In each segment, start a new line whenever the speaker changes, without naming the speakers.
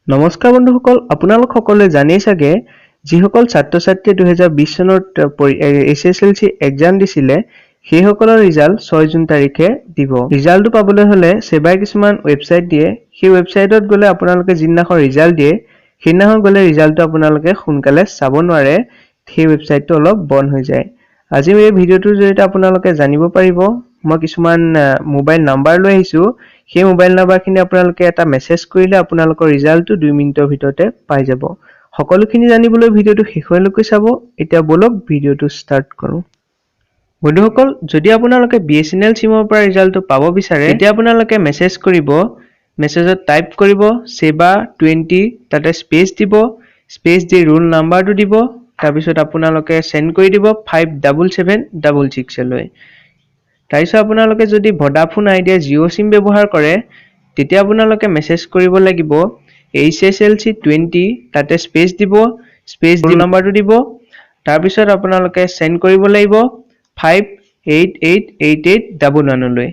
নমস্কাৰ বন্ধুসকল, আপোনালোক সকলোৱে জানেই চাগে যিসকল ছাত্ৰ-ছাত্ৰীয়ে 2020 চনত SSLC এক্সাম দিছিলে সেইসকলৰ ৰিজাল্ট 6 জুন তাৰিখে দিব। ৰিজাল্টটো পাবলৈ হলে সেবাই কিছুমান ৱেবছাইট দিয়ে। সেই ৱেবছাইটত গলে আপোনালোকে যিদিনাখন ৰিজাল্ট দিয়ে সেইদিনাখন গলে ৰিজাল্টটো আপোনালোকে সোনকালে চাব নোৱাৰে, সেই ৱেবছাইটটো অলপ বন্ধ হৈ যায়। আজি এই ভিডিঅ'টোৰ জৰিয়তে আপোনালোকে জানিব পাৰিব। মই কিছুমান মোবাইল নাম্বাৰ লৈ আহিছো। সেই মোবাইল নাম্বাৰখিনি আপোনালোকে এটা মেছেজ কৰিলে আপোনালোকৰ ৰিজাল্টটো 2 মিনিটৰ ভিতৰতে পাই যাব। সকলোখিনি জানিবলৈ ভিডিঅ'টো শেষলৈকে চাব। এতিয়া বলক ভিডিঅ'টো ষ্টাৰ্ট কৰোঁ। বন্ধুসকল, যদি আপোনালোকে BSNL সিমৰ পৰা ৰিজাল্টটো পাব বিচাৰে তেতিয়া আপোনালোকে মেছেজ কৰিব। মেছেজত টাইপ কৰিব সেবা 20, তাতে স্পেচ দিব, স্পেচ দি ৰোল নাম্বাৰটো দিব, তাৰপিছত আপোনালোকে সেন্ড কৰি দিব 57766 লৈ। তাৰপিছত আপোনালোকে যদি ভোডাফোন আইডিয়া জিঅ' সিম ব্যৱহাৰ কৰে তেতিয়া আপোনালোকে মেছেজ কৰিব লাগিব SSLC 20, তাতে স্পেচ দিব, স্পেচ দি নাম্বাৰটো দিব, তাৰপিছত আপোনালোকে সেন্ড কৰিব লাগিব 5888811 লৈ।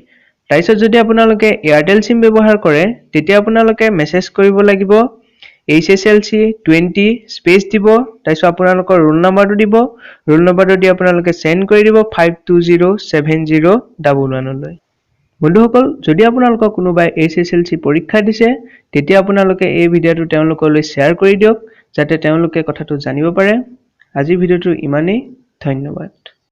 তাৰপিছত যদি আপোনালোকে এয়াৰটেল সিম ব্যৱহাৰ কৰে তেতিয়া আপোনালোকে মেছেজ কৰিব লাগিব SSLC 20, স্পেচ দিব, তাৰপিছত আপোনালোকৰ ৰোল নাম্বাৰটো দিব, ৰোল নাম্বাৰটো দি আপোনালোকে সেন্ড কৰি দিব 5207011 লৈ। বন্ধুসকল, যদি আপোনালোকৰ কোনোবাই SSLC পৰীক্ষা দিছে তেতিয়া আপোনালোকে এই ভিডিঅ'টো তেওঁলোকলৈ শ্বেয়াৰ কৰি দিয়ক যাতে তেওঁলোকে কথাটো জানিব পাৰে। আজি ভিডিঅ'টো ইমানেই। ধন্যবাদ।